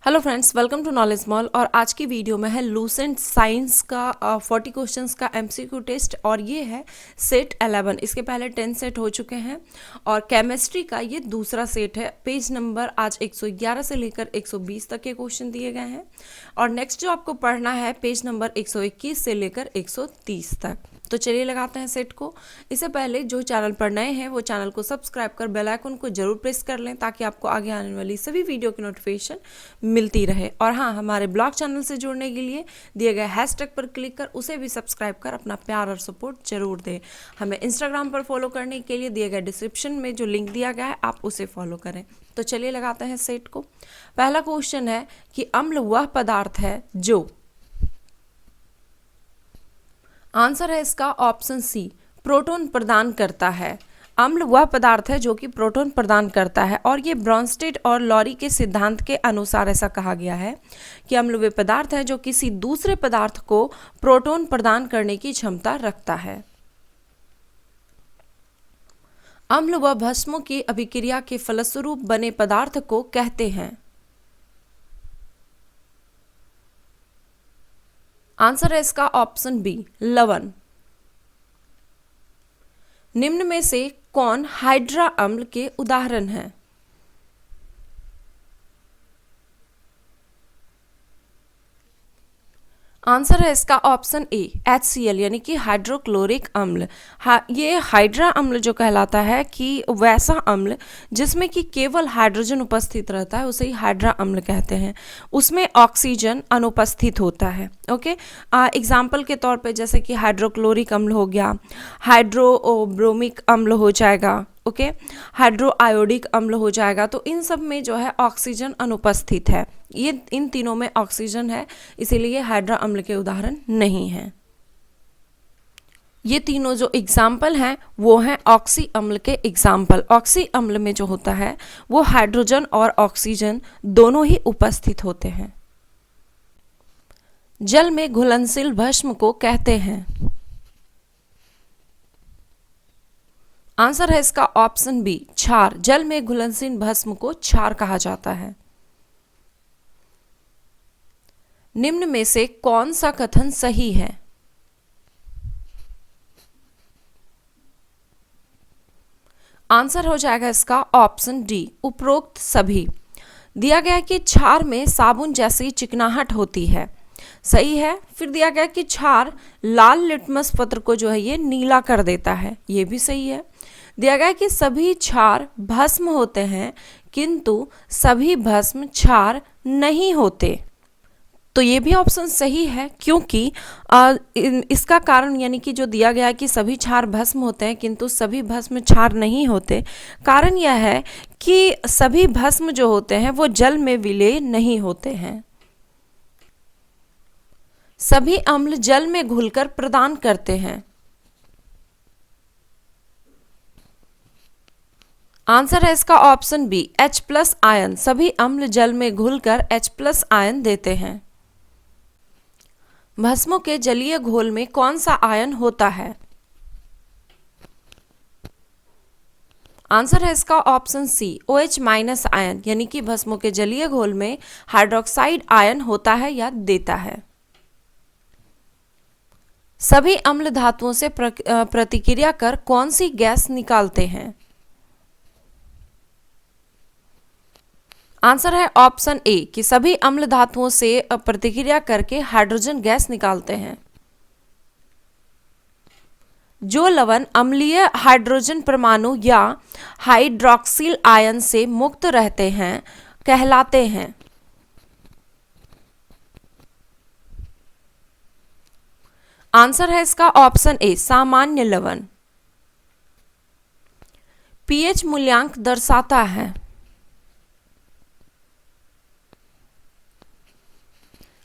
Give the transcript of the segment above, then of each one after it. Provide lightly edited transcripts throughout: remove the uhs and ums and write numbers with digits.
Hello friends, welcome to knowledge mall. और आज की वीडियो में है लूसेंट साइंस का 40 क्वेश्चंस का एमसीक्यू टेस्ट। और ये है सेट 11। इसके पहले 10 सेट हो चुके हैं और केमिस्ट्री का ये दूसरा सेट है। पेज नंबर आज 111 से लेकर 120 तक के क्वेश्चन दिए गए हैं। और नेक्स्ट जो आपको पढ़ना है पेज नंबर 121 से लेकर 130 तक। तो चलिए लगाते हैं सेट को। इससे पहले जो चैनल पर नए हैं वो चैनल को सब्सक्राइब कर बेल आइकन को जरूर प्रेस कर लें ताकि आपको आगे आने वाली सभी वीडियो की नोटिफिकेशन मिलती रहे। और हाँ, हमारे ब्लॉग चैनल से जुड़ने के लिए दिए गए हैशटैग पर क्लिक कर उसे भी सब्सक्राइब कर अपना प्यार और सपोर्ट जरूर दें। हमें इंस्टाग्राम पर फॉलो करने के लिए दिए गए डिस्क्रिप्शन में जो लिंक दिया गया है आप उसे फॉलो करें। तो चलिए लगाते हैं सेट को। पहला क्वेश्चन है कि अम्ल वह पदार्थ है जो, आंसर है इसका ऑप्शन सी, प्रोटॉन प्रदान करता है। अम्ल वह पदार्थ है जो कि प्रोटॉन प्रदान करता है। और ये ब्रॉन्स्टेड और लॉरी के सिद्धांत के अनुसार ऐसा कहा गया है कि अम्ल वे पदार्थ है जो किसी दूसरे पदार्थ को प्रोटॉन प्रदान करने की क्षमता रखता है। अम्ल व भस्मों की अभिक्रिया के फलस्वरूप बने पदार्थ को कहते हैं। आंसर है इसका ऑप्शन बी, लवण। निम्न में से कौन हाइड्रा अम्ल के उदाहरण हैं? आंसर है इसका ऑप्शन ए, HCl यानी कि हाइड्रोक्लोरिक अम्ल। ये हाइड्रा अम्ल जो कहलाता है कि वैसा अम्ल जिसमें कि केवल हाइड्रोजन उपस्थित रहता है उसे ही हाइड्रा अम्ल कहते हैं। उसमें ऑक्सीजन अनुपस्थित होता है। ओके, एग्जाम्पल के तौर पे जैसे कि हाइड्रोक्लोरिक अम्ल हो गया, हाइड्रोब्रोमिक अम्ल हो जाएगा, ओके, हाइड्रो आयोडिक अम्ल हो जाएगा। तो इन सब में जो है ऑक्सीजन अनुपस्थित है। ये इन तीनों में ऑक्सीजन है, इसीलिए हाइड्रा अम्ल के उदाहरण नहीं हैं। ये तीनों जो एग्जाम्पल हैं वो हैं ऑक्सी अम्ल के एग्जाम्पल। ऑक्सी अम्ल में जो होता है वो हाइड्रोजन और ऑक्सीजन दोनों ही उपस्थित होते हैं। जल में घुलनशील भस्म को कहते हैं। आंसर है इसका ऑप्शन बी, क्षार। जल में घुलनशील भस्म को क्षार कहा जाता है। निम्न में से कौन सा कथन सही है? आंसर हो जाएगा इसका ऑप्शन डी, उपरोक्त सभी। दिया गया कि क्षार में साबुन जैसी चिकनाहट होती है, सही है। फिर दिया गया कि क्षार लाल लिटमस पत्र को जो है ये नीला कर देता है, ये भी सही है। दिया गया कि सभी क्षार भस्म होते हैं किंतु सभी भस्म क्षार नहीं होते, तो ये भी ऑप्शन सही है। क्योंकि इसका कारण यानी कि जो दिया गया है कि सभी क्षार भस्म होते हैं किंतु सभी भस्म क्षार नहीं होते, कारण यह है कि सभी भस्म जो होते हैं वो जल में विलय नहीं होते हैं। सभी अम्ल जल में घुलकर प्रदान करते हैं। आंसर है इसका ऑप्शन बी, H+ आयन। सभी अम्ल जल में घुलकर H+ आयन देते हैं। भस्मों के जलीय घोल में कौन सा आयन होता है? आंसर है इसका ऑप्शन सी, OH- आयन, यानी कि भस्मों के जलीय घोल में हाइड्रोक्साइड आयन होता है या देता है। सभी अम्ल धातुओं से प्रतिक्रिया कर कौन सी गैस निकालते हैं? आंसर है ऑप्शन ए कि सभी अम्ल धातुओं से प्रतिक्रिया करके हाइड्रोजन गैस निकालते हैं। जो लवण अम्लीय हाइड्रोजन परमाणु या हाइड्रोक्सिल आयन से मुक्त रहते हैं कहलाते हैं। आंसर है इसका ऑप्शन ए, सामान्य लवण। पीएच मूल्यांक दर्शाता है।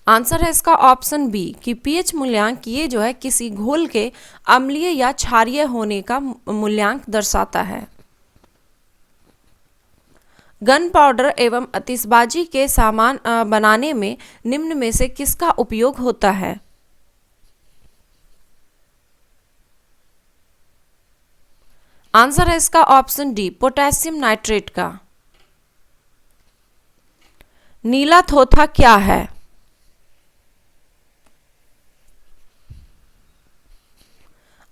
आंसर है इसका ऑप्शन बी कि पीएच मूल्यांक ये जो है किसी घोल के अम्लीय या क्षारीय होने का मूल्यांक दर्शाता है। गन पाउडर एवं आतिशबाजी के सामान बनाने में निम्न में से किसका उपयोग होता है? आंसर है इसका ऑप्शन डी, पोटेशियम नाइट्रेट का। नीला थोथा क्या है?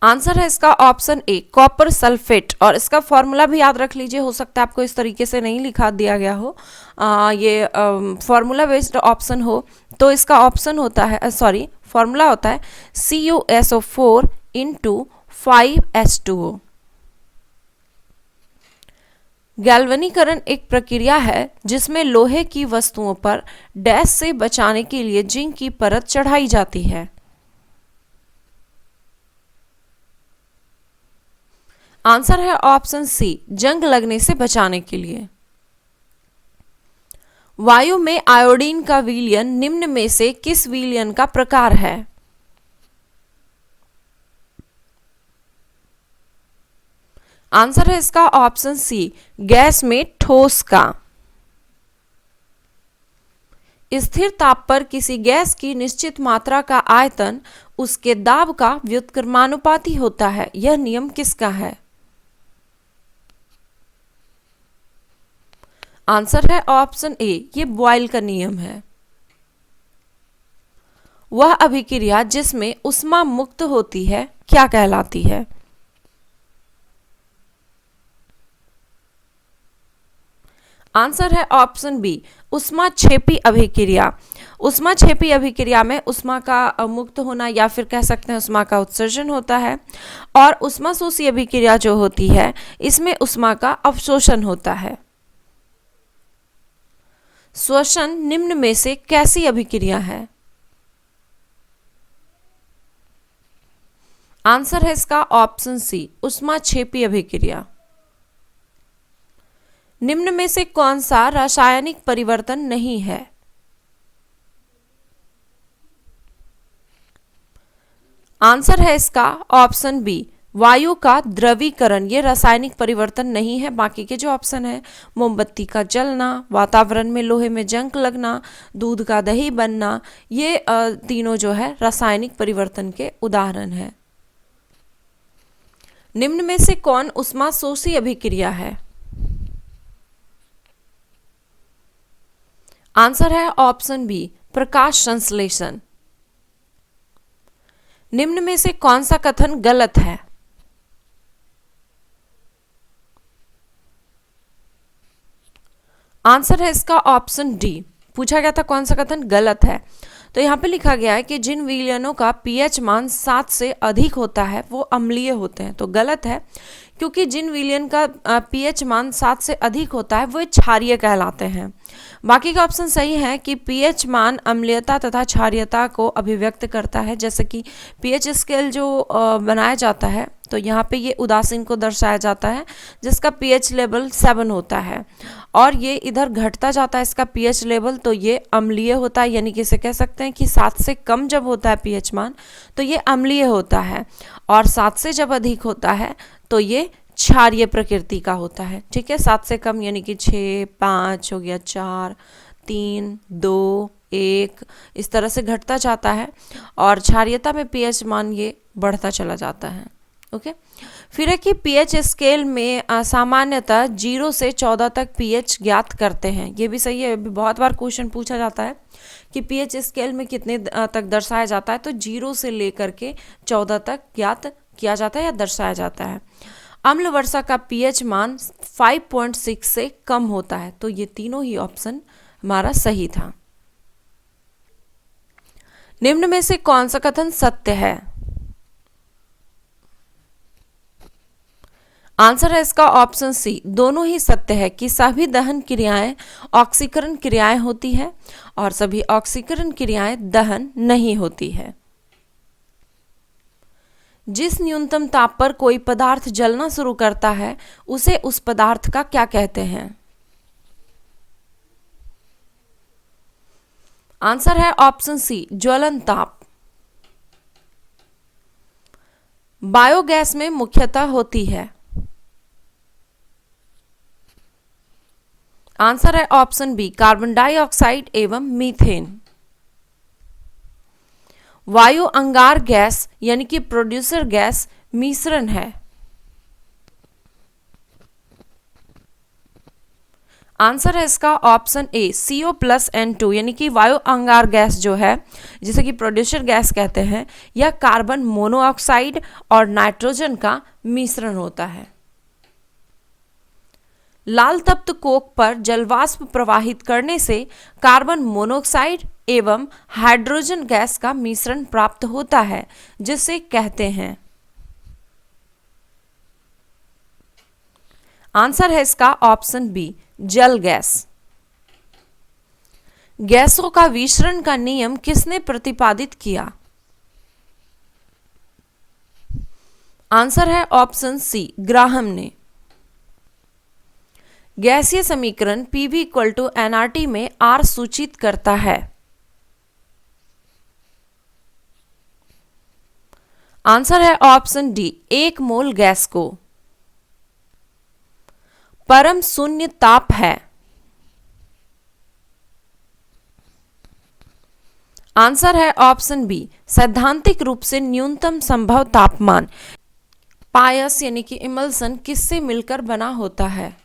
आंसर है इसका ऑप्शन ए कॉपर सल्फेट। और इसका फॉर्मूला भी याद रख लीजिए, हो सकता है आपको इस तरीके से नहीं लिखा दिया गया हो, ये फॉर्मूला बेस्ड ऑप्शन हो, तो इसका ऑप्शन होता है, सॉरी फॉर्मूला होता है CuSO4 इंटू 5H2O। गैल्वनीकरण एक प्रक्रिया है जिसमें लोहे की वस्तुओं पर डैश से बचाने के लिए जिंक की परत चढ़ाई जाती है। आंसर है ऑप्शन सी जंग लगने से बचाने के लिए। वायु में आयोडीन का विलयन निम्न में से किस विलयन का प्रकार है? आंसर है इसका ऑप्शन सी गैस में ठोस का। स्थिर ताप पर किसी गैस की निश्चित मात्रा का आयतन उसके दाब का व्युत्क्रमानुपाती होता है, यह नियम किसका है? आंसर है ऑप्शन ए, ये बॉयल का नियम है। वह अभिक्रिया जिसमें ऊष्मा मुक्त होती है क्या कहलाती है? आंसर है ऑप्शन बी ऊष्माक्षेपी अभिक्रिया। ऊष्माक्षेपी अभिक्रिया में ऊष्मा का मुक्त होना या फिर कह सकते हैं ऊष्मा का उत्सर्जन होता है, और ऊष्माशोषी अभिक्रिया जो होती है इसमें ऊष्मा का अवशोषण होता है। श्वसन निम्न में से कैसी अभिक्रिया है? आंसर है इसका ऑप्शन सी ऊष्माक्षेपी अभिक्रिया। निम्न में से कौन सा रासायनिक परिवर्तन नहीं है? आंसर है इसका ऑप्शन बी वायु का द्रवीकरण, ये रासायनिक परिवर्तन नहीं है। बाकी के जो ऑप्शन है मोमबत्ती का जलना, वातावरण में लोहे में जंग लगना, दूध का दही बनना, ये तीनों जो है रासायनिक परिवर्तन के उदाहरण है। निम्न में से कौन ऊष्माशोषी अभिक्रिया है? आंसर है ऑप्शन बी प्रकाश संश्लेषण। निम्न में से कौन सा कथन गलत है? आंसर है इसका ऑप्शन डी। पूछा गया था कौन सा कथन गलत है, तो यहाँ पे लिखा गया है कि जिन विलयनों का पीएच मान 7 से अधिक होता है वो अम्लीय होते हैं। तो गलत है, क्योंकि जिन विलयन का पीएच मान 7 से अधिक होता है वो क्षारीय कहलाते हैं। बाकी का ऑप्शन सही है कि पीएच मान अम्लीयता तथा क्षारीयता को अभिव्यक्त करता है। जैसे कि पीएच स्केल जो बनाया जाता है, तो यहाँ पे ये उदासीन को दर्शाया जाता है जिसका पीएच लेवल 7 होता है, और ये इधर घटता जाता है इसका पीएच लेवल, तो ये अम्लीय होता है। यानी कि इसे कह सकते हैं कि 7 से कम जब होता है पीएच मान तो ये अम्लीय होता है, और 7 से जब अधिक होता है तो ये क्षारीय प्रकृति का होता है। ठीक है, 7 से कम यानी कि 6, 5 हो गया, 4, 3, 2, 1, इस तरह से घटता जाता है, और क्षारीयता में पीएच मान ये बढ़ता चला जाता है। ओके, फिर है कि पीएच स्केल में सामान्यतः 0 से 14 तक पीएच ज्ञात करते हैं। ये भी सही है, बहुत बार क्वेश्चन पूछा जाता है कि पीएच स्केल में कितने तक दर्शाया जाता है, तो 0 से लेकर के 14 तक ज्ञात किया जाता है या दर्शाया जाता है। अम्ल वर्षा का पीएच मान 5.6 से कम होता है, तो ये तीनों ही ऑप्शन हमारा सही था। निम्न में से कौन सा कथन सत्य है? आंसर है इसका ऑप्शन सी दोनों ही सत्य है कि सभी दहन क्रियाएं ऑक्सीकरण क्रियाएं होती है और सभी ऑक्सीकरण क्रियाएं दहन नहीं होती है। जिस न्यूनतम ताप पर कोई पदार्थ जलना शुरू करता है उसे उस पदार्थ का क्या कहते हैं? आंसर है ऑप्शन सी ज्वलन ताप। बायोगैस में मुख्यतः होती है। आंसर है ऑप्शन बी कार्बन डाइऑक्साइड एवं मीथेन। वायु अंगार गैस यानी कि प्रोड्यूसर गैस मिश्रण है। आंसर है इसका ऑप्शन ए CO+N2 यानी कि वायु अंगार गैस जो है जिसे कि प्रोड्यूसर गैस कहते हैं, यह कार्बन मोनोऑक्साइड और नाइट्रोजन का मिश्रण होता है। लाल तप्त कोक पर जलवाष्प प्रवाहित करने से कार्बन मोनोऑक्साइड एवं हाइड्रोजन गैस का मिश्रण प्राप्त होता है, जिसे कहते हैं। आंसर है इसका ऑप्शन बी जल गैस। गैसों का विसरण का नियम किसने प्रतिपादित किया? आंसर है ऑप्शन सी ग्राहम ने। गैसीय समीकरण PV = nRT में R सूचित करता है। आंसर है ऑप्शन डी 1 मोल गैस को परम शून्य ताप है। आंसर है ऑप्शन बी सैद्धांतिक रूप से न्यूनतम संभव तापमान। पायस यानी कि इमल्सन किससे मिलकर बना होता है?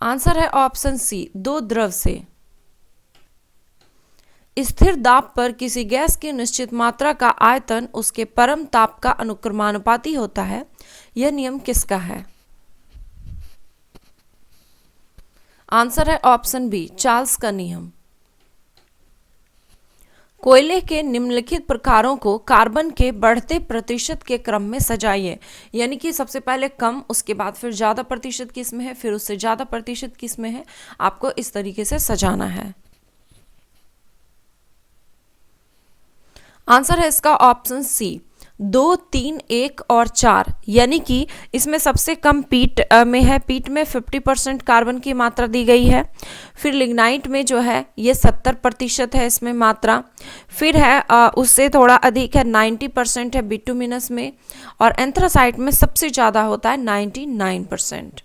आंसर है ऑप्शन सी 2 द्रव से। स्थिर दाब पर किसी गैस की निश्चित मात्रा का आयतन उसके परम ताप का अनुक्रमानुपाती होता है। यह नियम किसका है? आंसर है ऑप्शन बी चार्ल्स का नियम। कोयले के निम्नलिखित प्रकारों को कार्बन के बढ़ते प्रतिशत के क्रम में सजाइए, यानी कि सबसे पहले कम, उसके बाद फिर ज़्यादा प्रतिशत किस में है, फिर उससे ज़्यादा प्रतिशत किस में है। आपको इस तरीके से सजाना है। आंसर है इसका ऑप्शन सी 2, 3, 1 और 4, यानी कि इसमें सबसे कम पीट में है। पीट में 50% कार्बन की मात्रा दी गई है। फिर लिग्नाइट में जो है ये 70% है इसमें मात्रा। फिर है उससे थोड़ा अधिक है 90% है बिटुमिनस में। और एंथ्रासाइट में सबसे ज़्यादा होता है 99%।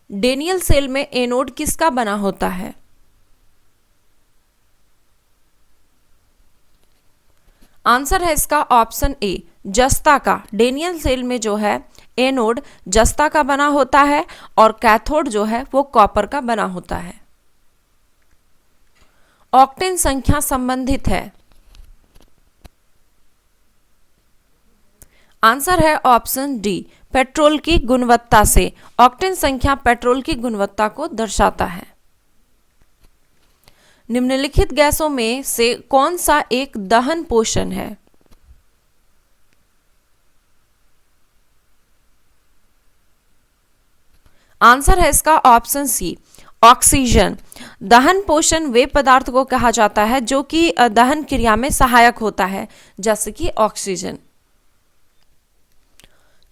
डेनियल सेल में एनोड किसका बना होता है? आंसर है इसका ऑप्शन ए जस्ता का। डेनियल सेल में जो है एनोड जस्ता का बना होता है और कैथोड जो है वो कॉपर का बना होता है। ऑक्टेन संख्या संबंधित है। आंसर है ऑप्शन डी पेट्रोल की गुणवत्ता से। ऑक्टेन संख्या पेट्रोल की गुणवत्ता को दर्शाता है। निम्नलिखित गैसों में से कौन सा एक दहन पोषण है? आंसर है इसका ऑप्शन सी ऑक्सीजन। दहन पोषण वे पदार्थ को कहा जाता है जो कि दहन क्रिया में सहायक होता है, जैसे कि ऑक्सीजन।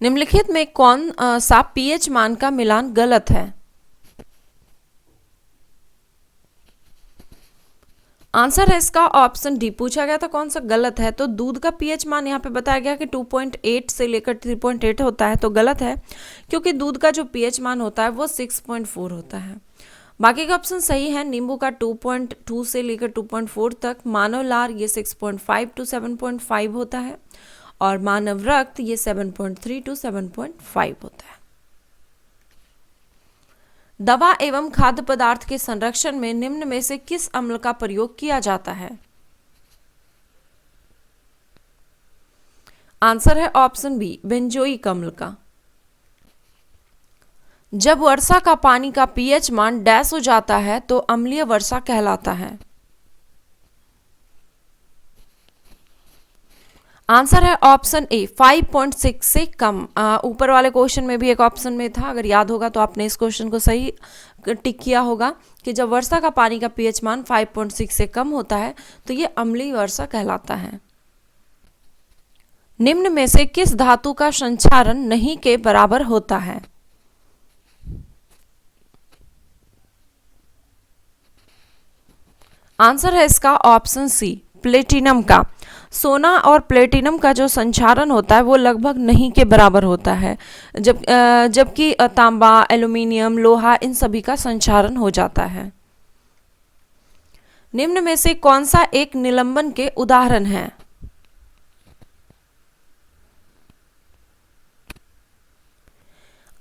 निम्नलिखित में कौन सा pH मान का मिलान गलत है? आंसर है इसका ऑप्शन डी। पूछा गया था कौन सा गलत है, तो दूध का pH मान यहाँ पे बताया गया कि 2.8 से लेकर 3.8 होता है, तो गलत है, क्योंकि दूध का जो pH मान होता है वो 6.4 होता है। बाकी का ऑप्शन सही है। नींबू का 2.2 से लेकर 2.4 तक, मानव लार ये 6.5 to 7.5 होता है, और मानव रक्त ये 7.3 to 7.5 होता है। दवा एवं खाद्य पदार्थ के संरक्षण में निम्न में से किस अम्ल का प्रयोग किया जाता है? आंसर है ऑप्शन बी बेंजोइक अम्ल का। जब वर्षा का पानी का pH मान डैश हो जाता है तो अम्लीय वर्षा कहलाता है। आंसर है ऑप्शन ए 5.6 से कम। ऊपर वाले क्वेश्चन में भी एक ऑप्शन में था, अगर याद होगा तो आपने इस क्वेश्चन को सही टिक किया होगा कि जब वर्षा का पानी का pH मान 5.6 से कम होता है तो ये अम्लीय वर्षा कहलाता है। निम्न में से किस धातु का संचारण नहीं के बराबर होता है? आंसर है इसका ऑप्शन सी प्लेटिनम का। सोना और प्लेटिनम का जो संचारण होता है वो लगभग नहीं के बराबर होता है, जबकि तांबा, एल्यूमिनियम, लोहा, इन सभी का संचारण हो जाता है। निम्न में से कौन सा एक निलंबन के उदाहरण है?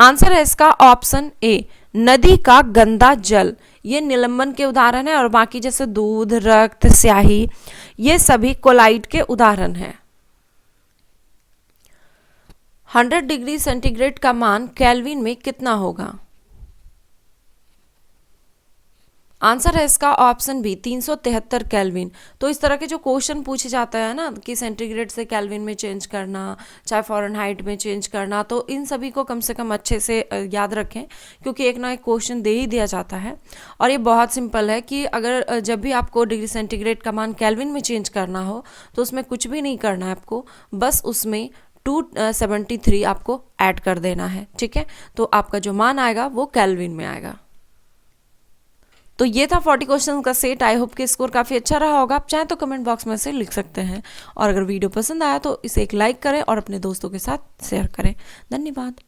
आंसर है इसका ऑप्शन ए, नदी का गंदा जल। ये निलंबन के उदाहरण है और बाकी जैसे दूध, रक्त, स्याही, ये सभी कोलाइड के उदाहरण हैं। 100 डिग्री सेंटीग्रेड का मान केल्विन में कितना होगा? आंसर है इसका ऑप्शन बी, 373 केल्विन। तो इस तरह के जो क्वेश्चन पूछे जाता है ना कि सेंटीग्रेड से केल्विन में चेंज करना, चाहे फ़ारेनहाइट में चेंज करना, तो इन सभी को कम से कम अच्छे से याद रखें, क्योंकि एक ना एक क्वेश्चन दे ही दिया जाता है। और ये बहुत सिंपल है कि अगर जब भी आपको डिग्री सेंटीग्रेड का मान केल्विन में चेंज करना हो तो उसमें कुछ भी नहीं करना है आपको, बस उसमें 273 आपको ऐड कर देना है, ठीक है। तो आपका जो मान आएगा वो केल्विन में आएगा। तो ये था 40 क्वेश्चन का सेट। आई होप कि स्कोर काफ़ी अच्छा रहा होगा। आप चाहें तो कमेंट बॉक्स में से लिख सकते हैं, और अगर वीडियो पसंद आया तो इसे एक लाइक करें और अपने दोस्तों के साथ शेयर करें। धन्यवाद।